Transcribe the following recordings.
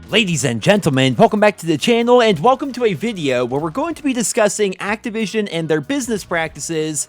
Ladies and gentlemen, welcome back to the channel and welcome to a video where we're going to be discussing Activision and their business practices.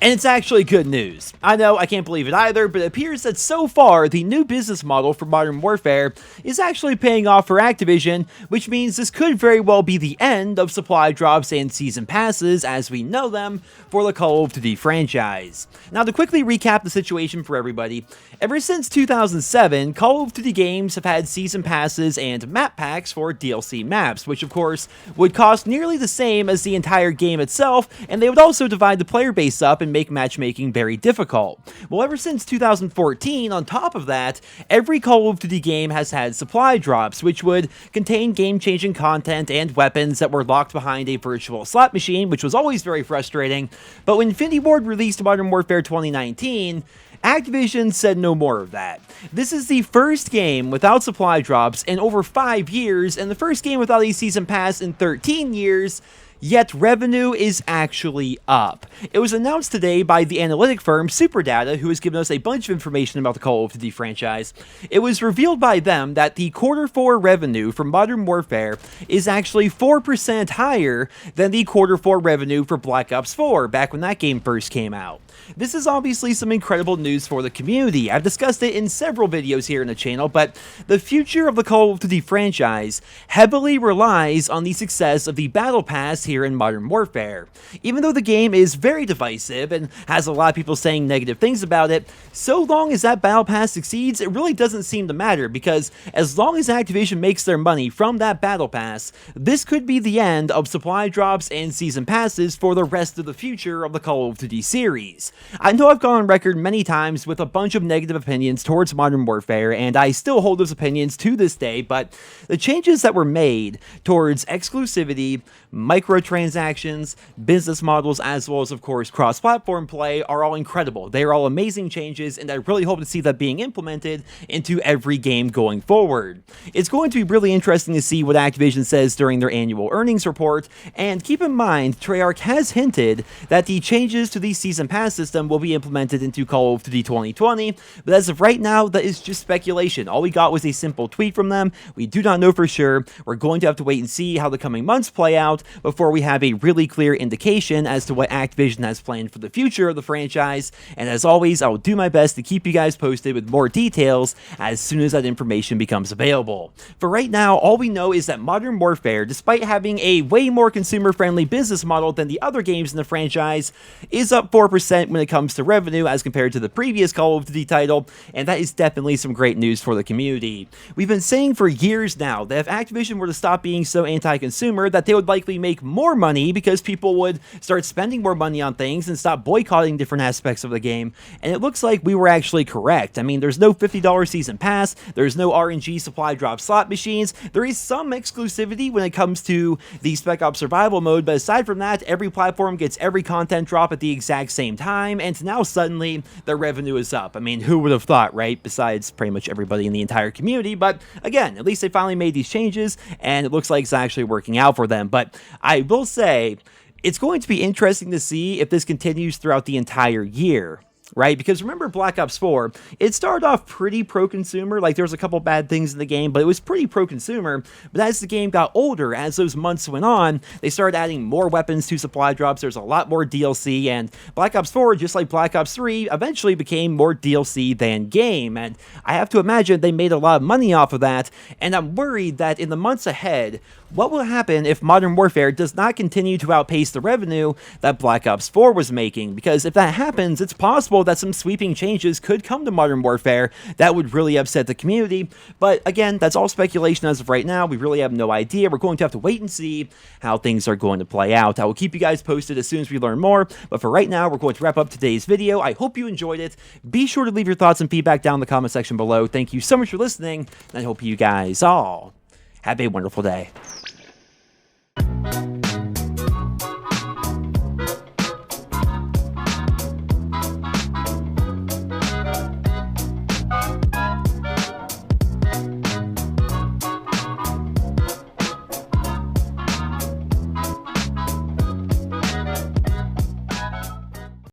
And it's actually good news. I know, I can't believe it either, but it appears that so far, the new business model for Modern Warfare is actually paying off for Activision, which means this could very well be the end of supply drops and season passes as we know them for the Call of Duty franchise. Now, to quickly recap the situation for everybody, ever since 2007, Call of Duty games have had season passes and map packs for DLC maps, which of course would cost nearly the same as the entire game itself, and they would also divide the player base up and make matchmaking very difficult. Well, ever since 2014, on top of that, every Call of Duty game has had supply drops, which would contain game-changing content and weapons that were locked behind a virtual slot machine, which was always very frustrating. But when Infinity Ward released Modern Warfare 2019, Activision said no more of that. This is the first game without supply drops in over 5 years, and the first game without a season pass in 13 years, yet revenue is actually up. It was announced today by the analytic firm SuperData, who has given us a bunch of information about the Call of Duty franchise. It was revealed by them that the Q4 revenue from Modern Warfare is actually 4% higher than the Q4 revenue for Black Ops 4, back when that game first came out. This is obviously some incredible news for the community. I've discussed it in several videos here in the channel, but the future of the Call of Duty franchise heavily relies on the success of the Battle Pass here in Modern Warfare. Even though the game is very divisive and has a lot of people saying negative things about it, so long as that Battle Pass succeeds, it really doesn't seem to matter, because as long as Activision makes their money from that Battle Pass, this could be the end of supply drops and season passes for the rest of the future of the Call of Duty series. I know I've gone on record many times with a bunch of negative opinions towards Modern Warfare, and I still hold those opinions to this day, but the changes that were made towards exclusivity, microtransactions, business models, as well as, of course, cross-platform play are all incredible. They are all amazing changes, and I really hope to see that being implemented into every game going forward. It's going to be really interesting to see what Activision says during their annual earnings report, and keep in mind, Treyarch has hinted that the changes to the Season Pass system will be implemented into Call of Duty 2020, but as of right now, that is just speculation. All we got was a simple tweet from them. We do not know for sure. We're going to have to wait and see how the coming months play out before we have a really clear indication as to what Activision has planned for the future of the franchise, and as always, I will do my best to keep you guys posted with more details as soon as that information becomes available. For right now, all we know is that Modern Warfare, despite having a way more consumer-friendly business model than the other games in the franchise, is up 4% when it comes to revenue as compared to the previous Call of Duty title, and that is definitely some great news for the community. We've been saying for years now that if Activision were to stop being so anti-consumer, that they would likely make more money because people would start spending more money on things and stop boycotting different aspects of the game, and it looks like we were actually correct. I mean, there's no $50 season pass, there's no RNG supply drop slot machines, there is some exclusivity when it comes to the Spec Ops survival mode, but aside from that, every platform gets every content drop at the exact same time, and now suddenly their revenue is up. I mean, who would have thought, right? Besides pretty much everybody in the entire community, but again, at least they finally made these changes, and it looks like it's actually working out for them. But I will say, it's going to be interesting to see if this continues throughout the entire year. Right? Because remember Black Ops 4, it started off pretty pro-consumer, like there was a couple bad things in the game, but it was pretty pro-consumer, but as the game got older, as those months went on, they started adding more weapons to supply drops, there's a lot more DLC, and Black Ops 4, just like Black Ops 3, eventually became more DLC than game, and I have to imagine they made a lot of money off of that, and I'm worried that in the months ahead, what will happen if Modern Warfare does not continue to outpace the revenue that Black Ops 4 was making? Because if that happens, it's possible that some sweeping changes could come to Modern Warfare that would really upset the community. But again, that's all speculation as of right now. We really have no idea. We're going to have to wait and see how things are going to play out. I will keep you guys posted as soon as we learn more. But for right now, we're going to wrap up today's video. I hope you enjoyed it. Be sure to leave your thoughts and feedback down in the comment section below. Thank you so much for listening, and I hope you guys all have a wonderful day.